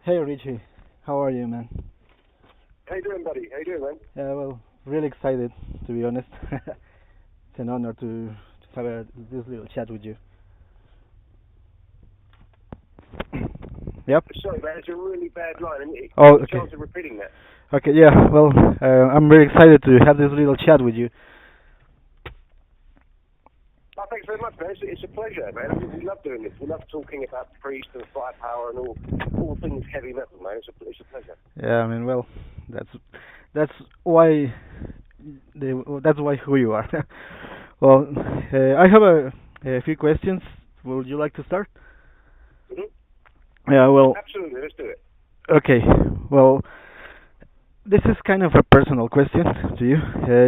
Hey Richie, how are you, man? How you doing, buddy? How you doing, man? Yeah, well, really excited to be honest. It's an honor to have this little chat with you. Yep. Sorry, man, it's a really bad line. Oh, Any okay. chance of repeating that? Okay, yeah. Well, I'm very excited to have this little chat with you. Oh, thanks very much, man. It's a pleasure, man. We love doing this. We love talking about priest and firepower and all things heavy metal, man. It's a pleasure. Yeah, I mean, well, that's that's why that's why who you are. Well, I have a few questions. Would you like to start? Hmm. Yeah. Well, Absolutely, let's do it. okay. Well, this is kind of a personal question to you.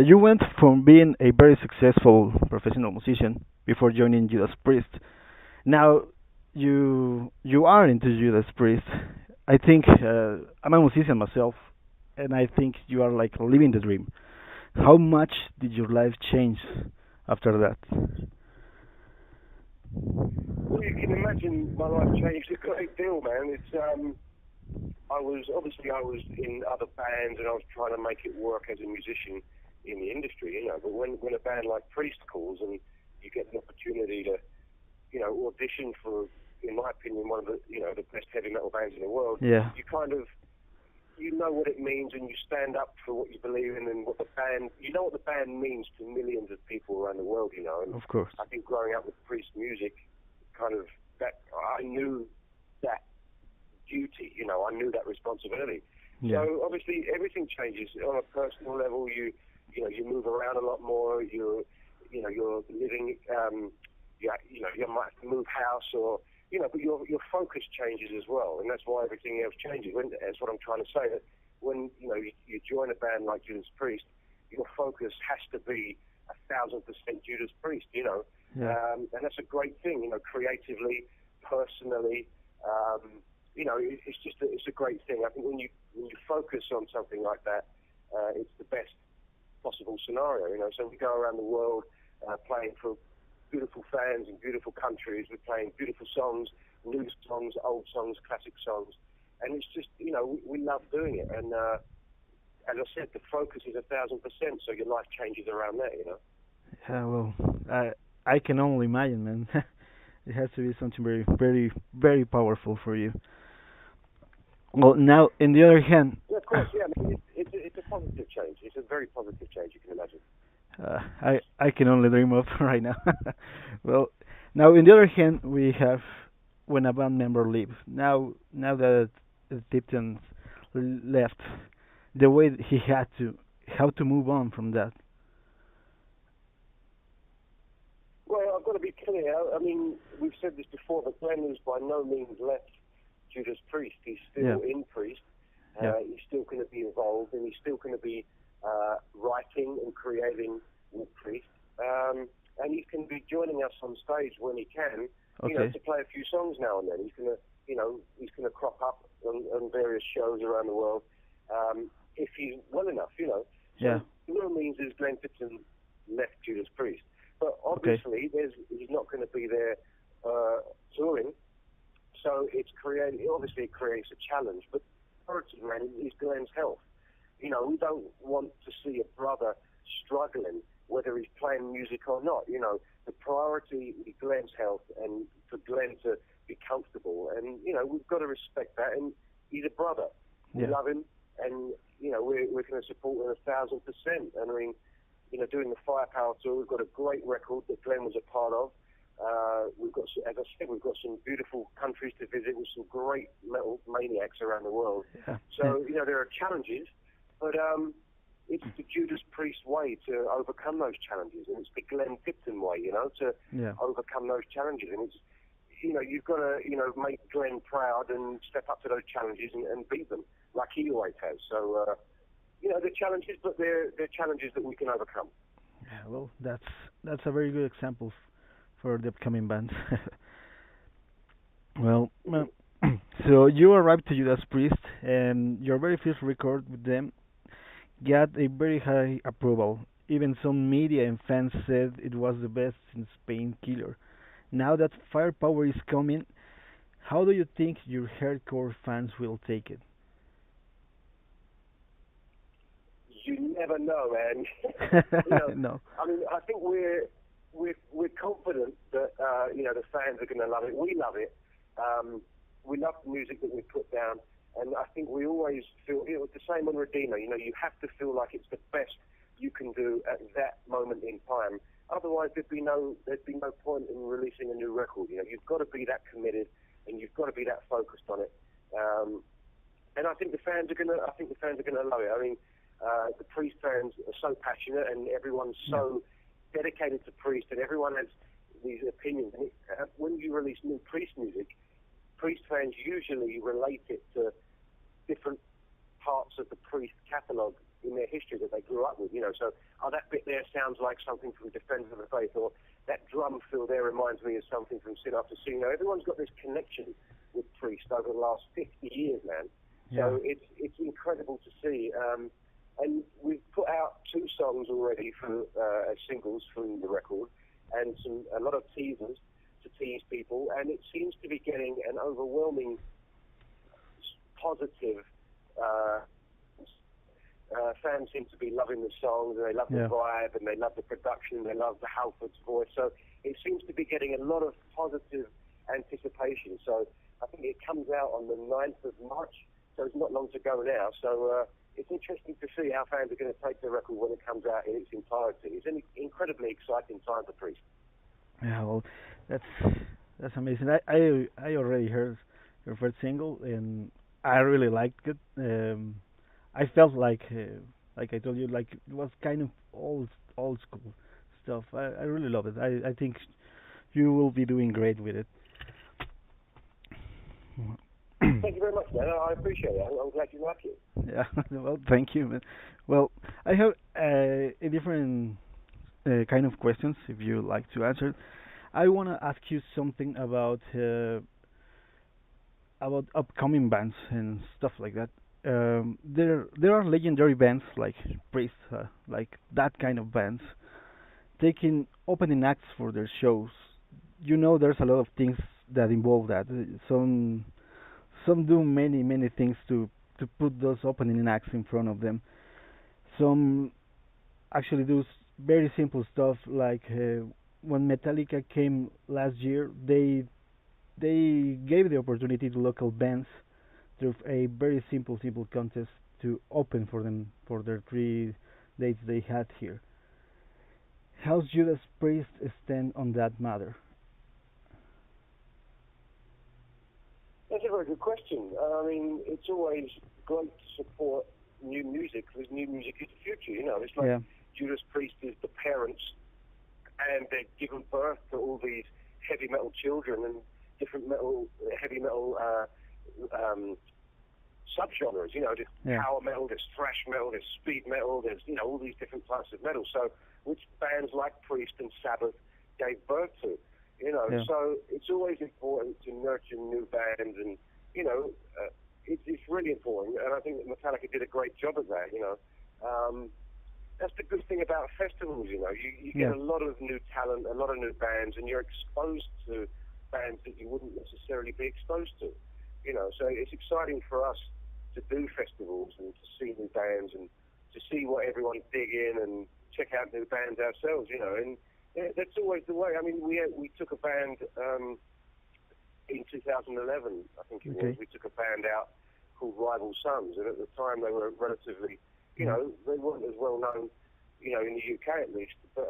You went from being a very successful professional musician before joining Judas Priest. Now you are into Judas Priest. I think I'm a musician myself, and I think you are like living the dream. How much did your life change after that? Well, you can imagine my life changed a great deal, man. I was in other bands and I was trying to make it work as a musician in the industry, you know. But when a band like Priest calls and you get the opportunity to audition for, in my opinion, one of the best heavy metal bands in the world, Yeah, you kind of, you know what it means and you stand up for what you believe in and what the band, you know what the band means to millions of people around the world, you know. And of course. I think growing up with Priest music, kind of, that, I knew that duty, you know, I knew that responsibility. Yeah, So obviously everything changes on a personal level. You move around a lot more. You're living. You might have to move house or but your focus changes as well, and that's why everything else changes. That's what I'm trying to say. That when you join a band like Judas Priest, your focus has to be 1,000% Judas Priest. yeah, And that's a great thing. Creatively, personally. It's a great thing. I think when you focus on something like that, it's the best possible scenario. So we go around the world playing for beautiful fans in beautiful countries. We're playing beautiful songs, new songs, old songs, classic songs, and it's just we love doing it. And as I said, the focus is 1,000%. So your life changes around that. yeah. Well, I can only imagine, man. It has to be something very, very, very powerful for you. Well, now, in the other hand, Yeah, of course. Yeah, I mean, it's a positive change. It's a very positive change. You can imagine. I can only dream of right now. Well, now in the other hand, we have when a band member leaves. Now that Tipton left, the way he had to how to move on from that. Well, I've got to be clear. I mean, we've said this before, but Glenn has by no means left Judas Priest. He's Yeah, still in Priest. yeah, He's still going to be involved, and he's still going to be writing and creating with Priest. And he's going to be joining us on stage when he can, okay, to play a few songs now and then. He's going to crop up on various shows around the world if he's well enough. yeah, So, by no means is Glenn Tipton left Judas Priest. But okay, obviously, he's not going to be there touring, so obviously it creates a challenge. But priority, man, is Glenn's health. We don't want to see a brother struggling, whether he's playing music or not. The priority is Glenn's health and for Glenn to be comfortable. And, we've got to respect that. And he's a brother. We yeah, love him. And, we're going to support him 1,000%. And I mean, doing the Firepower tour, we've got a great record that Glenn was a part of. As I said, we've got some beautiful countries to visit with some great metal maniacs around the world. yeah, So, there are challenges, but it's the Judas Priest way to overcome those challenges, and it's the Glenn Tipton way, to yeah. overcome those challenges. And it's, you've got to, make Glenn proud and step up to those challenges and beat them, like he always has. So, they're challenges, but they're challenges that we can overcome. Yeah, well, that's a very good example for the upcoming band. Well, Mhm. so you arrived to Judas Priest, and your very first record with them got a very high approval. Even some media and fans said it was the best since Painkiller. Now that Firepower is coming, How do you think your hardcore fans will take it? You never know, man. you know, No. I mean, I think we're confident that the fans are going to love it. We love it. We love the music that we put down, and I think we always feel it's the same on Redeemer. You have to feel like it's the best you can do at that moment in time. Otherwise, there'd be no point in releasing a new record. You've got to be that committed, and you've got to be that focused on it. And I think the fans are gonna love it. I mean, the Priest fans are so passionate, and everyone's so dedicated to Priest, and everyone has these opinions. And when you release new Priest music, Priest fans usually relate it to different parts of the Priest catalogue in their history that they grew up with. So that bit there sounds like something from Defenders of the Faith, or that drum fill there reminds me of something from Sin After Sin. Everyone's got this connection with Priest over the last 50 years, man. So it's incredible to see. And we've put out 2 songs already as singles from the record, and a lot of teasers to tease people, and it seems to be getting an overwhelming positive. Fans seem to be loving the songs, and they love the vibe, and they love the production, they love the Halford's voice. So it seems to be getting a lot of positive anticipation. So I think it comes out on the 9th of March, so it's not long to go now. So it's interesting to see how fans are going to take the record when it comes out in its entirety. It's an incredibly exciting time for Priest. Yeah, well, that's amazing. I already heard your first single, and I really liked it. I felt like I told you, like it was kind of old school stuff. I really love it. I think you will be doing great with it. Thank you very much, man. I appreciate it. I'm glad you like it. Yeah, well, thank you, man. Well, I have a different kind of questions if you like to answer. I want to ask you something about upcoming bands and stuff like that. There are legendary bands like Priest, like that kind of bands, taking opening acts for their shows. There's a lot of things that involve that. Some do many things to put those opening acts in front of them. Some actually do very simple stuff like when Metallica came last year, they gave the opportunity to local bands through a very simple contest to open for them for their 3 dates they had here. How's Judas Priest stand on that matter? That's a very good question. I mean, it's always great to support new music because new music is the future. It's like Judas Priest is the parents, and they've given birth to all these heavy metal children and different heavy metal subgenres. There's power metal, there's thrash metal, there's speed metal, there's all these different types of metal. So, which bands like Priest and Sabbath gave birth to? So it's always important to nurture new bands, and it's really important. And I think that Metallica did a great job of that. That's the good thing about festivals. You get a lot of new talent, a lot of new bands, and you're exposed to bands that you wouldn't necessarily be exposed to. So it's exciting for us to do festivals and to see new bands and to see what everyone's digging and check out new bands ourselves. And that's always the way. I mean, we took a band in 2011, I think it was. We took a band out called Rival Sons, and at the time they were relatively, they weren't as well known, in the UK at least. But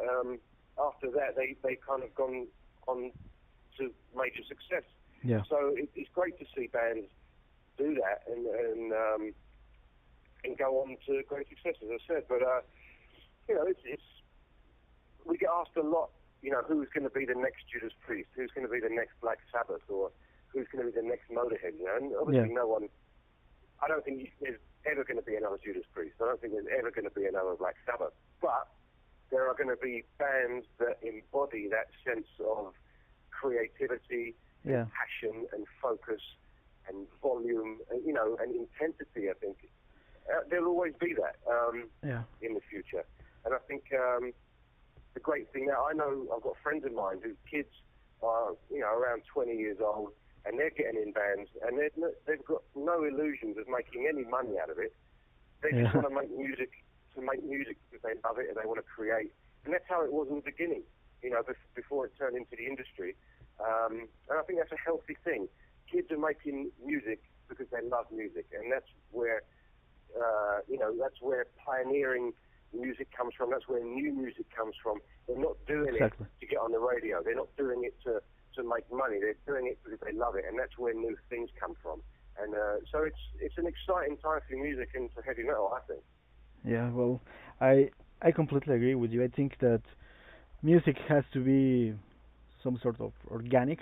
after that, they kind of gone on to major success. Yeah. So it's great to see bands do that and go on to great success, as I said. But it's we get asked a lot, who's going to be the next Judas Priest, who's going to be the next Black Sabbath, or who's going to be the next Motorhead, and obviously no one, I don't think there's ever going to be another Judas Priest. I don't think there's ever going to be another Black Sabbath. But there are going to be bands that embody that sense of creativity, and passion, and focus, and volume, and, and intensity, I think. There'll always be that in the future. And I think the great thing now, I know I've got friends of mine whose kids are, around 20 years old, and they're getting in bands, and they've got no illusions of making any money out of it. They just want to make music because they love it and they want to create. And that's how it was in the beginning, before it turned into the industry. And I think that's a healthy thing. Kids are making music because they love music, and that's where, that's where pioneering music comes from. That's where new music comes from. They're not doing it to get on the radio. They're not doing it to make money. They're doing it because they love it, and that's where new things come from. And so it's an exciting time for music and for heavy metal, I think. Yeah, well, I completely agree with you. I think that music has to be some sort of organic.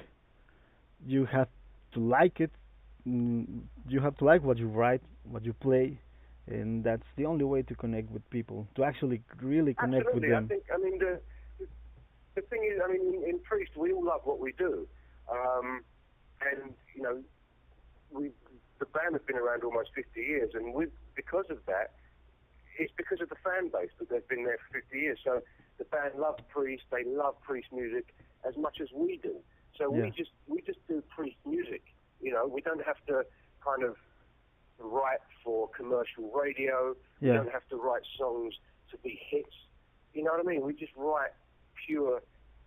You have to like it. You have to like what you write, what you play, and that's the only way to connect with people, to actually really connect with them. Absolutely. The thing is, in Priest, we all love what we do. And, the band has been around almost 50 years, and because of that, it's because of the fan base that they've been there for 50 years. So the band love Priest, they love Priest music as much as we do. So we just do Priest music. We don't have to kind of write for commercial radio. We don't have to write songs to be hits. You know what I mean? We just write pure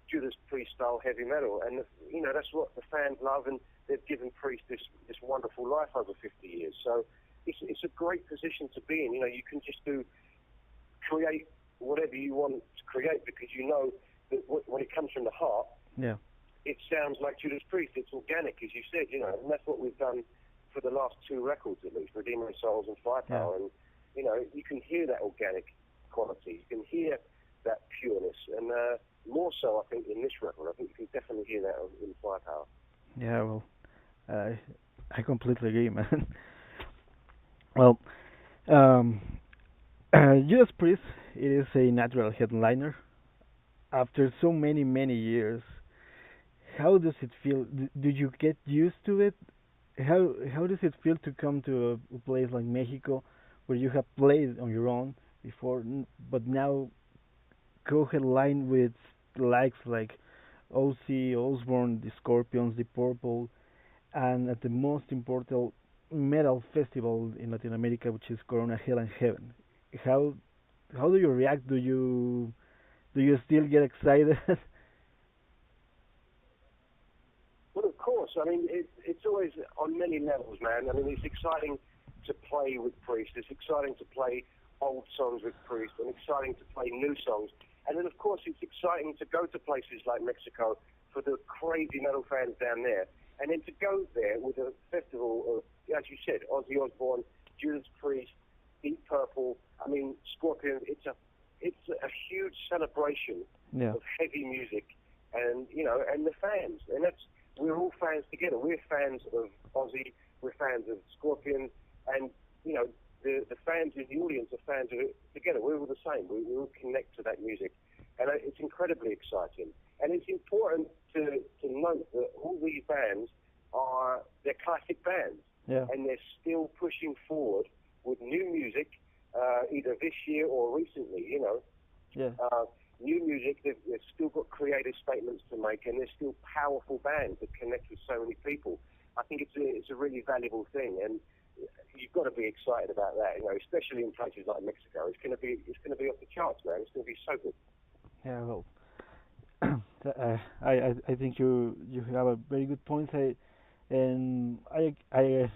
Judas Priest style heavy metal, and that's what the fans love, and they've given Priest this wonderful life over 50 years. So it's a great position to be in. You can just create whatever you want to create, because that when it comes from the heart, it sounds like Judas Priest. It's organic, as you said, and that's what we've done for the last two records, at least, Redeemer Souls and Firepower. And you can hear that organic quality. You can hear that pureness, and more so, I think, in this record. I think you can definitely hear that in Firepower. Yeah, well, I completely agree, man. Well, Judas Priest, it is a natural headliner. After so many years, how does it feel? Did you get used to it? How does it feel to come to a place like Mexico, where you have played on your own before, but now co-headline with likes like Ozzy Osbourne, the Scorpions, the Purple, and at the most important metal festival in Latin America, which is Corona Hell and Heaven? How do you react? Do you still get excited? Well, of course. It's always on many levels, man. It's exciting to play with Priest. It's exciting to play old songs with Priest, and exciting to play new songs. And then, of course, it's exciting to go to places like Mexico for the crazy metal fans down there, and then to go there with a festival of, as you said, Ozzy Osbourne, Judas Priest, Deep Purple, Scorpion. It's a huge celebration of heavy music, and and the fans, and we're all fans together. We're fans of Ozzy, we're fans of Scorpion, and the fans in the audience are fans of it together. We're all the same. We all connect to that music, and it's incredibly exciting. And it's important to note that all these bands they're classic bands, and they're still pushing forward with new music, either this year or recently. New music. They've still got creative statements to make, and they're still powerful bands that connect with so many people. I think it's a really valuable thing, and you've got to be excited about that. Especially in places like Mexico, it's going to be off the charts, man. It's going to be so good. Yeah, well, I think you have a very good point. I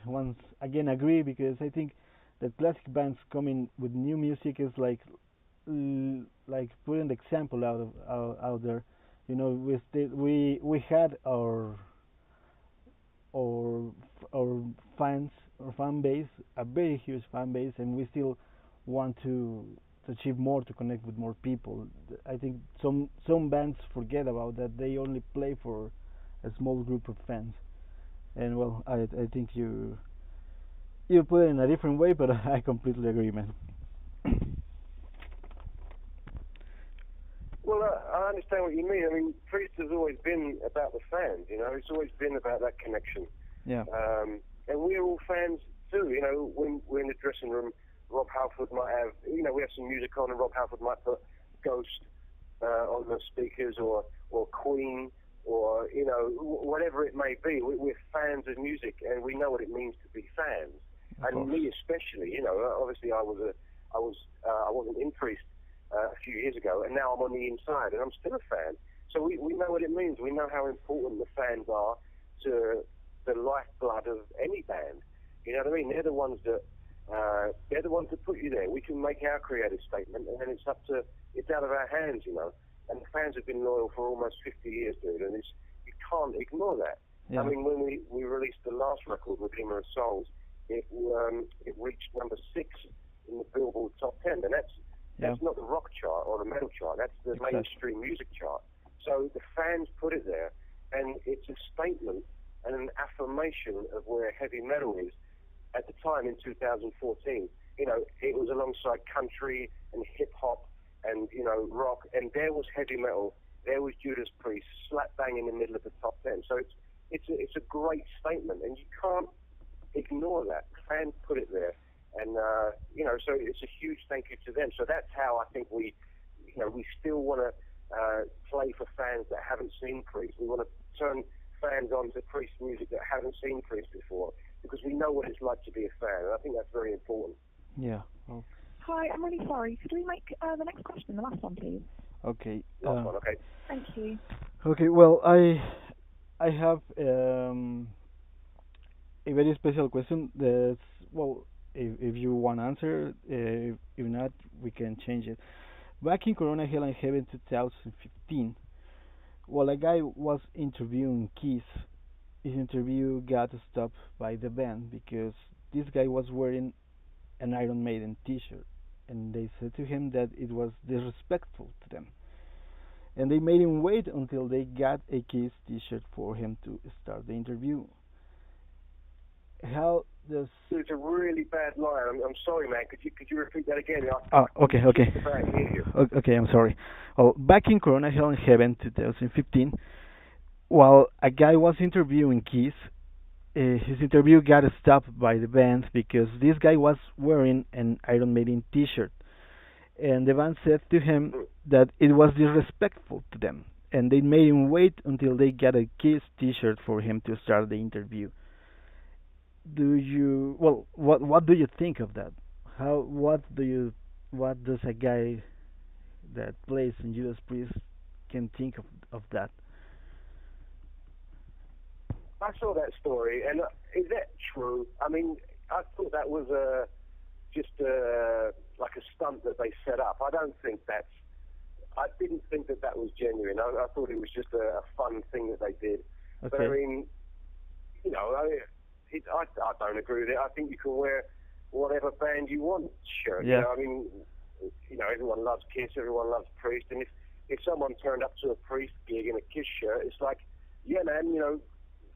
once again agree, because I think that classic bands coming with new music is like putting the example out there. We had our fans, our fan base, a very huge fan base, and we still want to achieve more, to connect with more people. I think some bands forget about that. They only play for a small group of fans. And well, I think you put it in a different way, but I completely agree, man. Well, I understand what you mean. Priest has always been about the fans, It's always been about that connection. Yeah. And we're all fans too, When we're in the dressing room, Rob Halford might have, we have some music on, and Rob Halford might put Ghost on the speakers, or Queen, or whatever it may be. We're fans of music, and we know what it means to be fans. Of And course. me especially, obviously I wasn't in Priest a few years ago, and now I'm on the inside, and I'm still a fan. So we know what it means. We know how important the fans are to the lifeblood of any band. You know what I mean? They're the ones that put you there. We can make our creative statement, and then it's out of our hands, And the fans have been loyal for almost 50 years, dude, and you can't ignore that. Yeah. I mean, when we released the last record, Redeemer of Souls, it reached number 6 in the Billboard Top 10, and that's not the rock chart or the metal chart. That's the mainstream music chart. So the fans put it there, and it's a statement and an affirmation of where heavy metal is at the time in 2014. It was alongside country and hip hop and rock, and there was heavy metal. There was Judas Priest, slap bang in the middle of the top 10. So it's a great statement, and you can't ignore that. Fans put it there, and so it's a huge thank you to them. So that's how I think we still want to play for fans that haven't seen Priest. We want to turn fans on to Priest music that haven't seen Priest before, because we know what it's like to be a fan, and I think that's very important. Yeah. Well, Hi, I'm really sorry. Could we make the next question, the last one, please? okay. Last one, okay. Thank you. Okay. Well, I have a very special question. That's, well, if you want to answer, if not, we can change it. Back in Corona Hell and Heaven 2015, while a guy was interviewing Kiss, his interview got stopped by the band because this guy was wearing an Iron Maiden T-shirt, and they said to him that it was disrespectful to them, and they made him wait until they got a Kiss T-shirt for him to start the interview. How does? It's a really bad line. I'm sorry, man. Could you repeat that again? Okay. Just about hear you. Okay, I'm sorry. Well, back in Corona Hell and Heaven 2015, while a guy was interviewing Kiss, his interview got stopped by the band because this guy was wearing an Iron Maiden T-shirt, and the band said to him that it was disrespectful to them, and they made him wait until they got a Kiss T-shirt for him to start the interview. What do you think of that? What does a guy that plays in Judas Priest can think of that? I saw that story, and is that true? I mean, I thought that was just like a stunt that they set up. I didn't think that was genuine. I thought it was just a fun thing that they did. Okay. But I mean, I don't agree with it. I think you can wear whatever band you want shirt. Yeah. I mean, everyone loves Kiss, everyone loves Priest, and if someone turned up to a Priest gig in a Kiss shirt, it's like, yeah, man,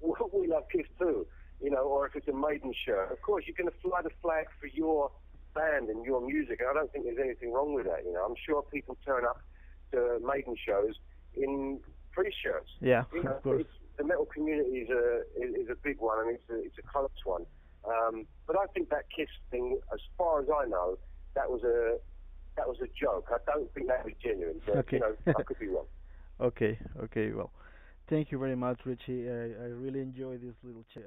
we love Kiss too, or if it's a Maiden shirt, of course you're going to fly the flag for your band and your music, and I don't think there's anything wrong with that. I'm sure people turn up to Maiden shows in Priest shirts. Yeah, of course. The metal community is a big one, and it's a close one. But I think that Kiss thing, as far as I know, that was a joke. I don't think that was genuine. But, Okay. I could be wrong. Okay. Well, thank you very much, Richie. I really enjoy this little chat.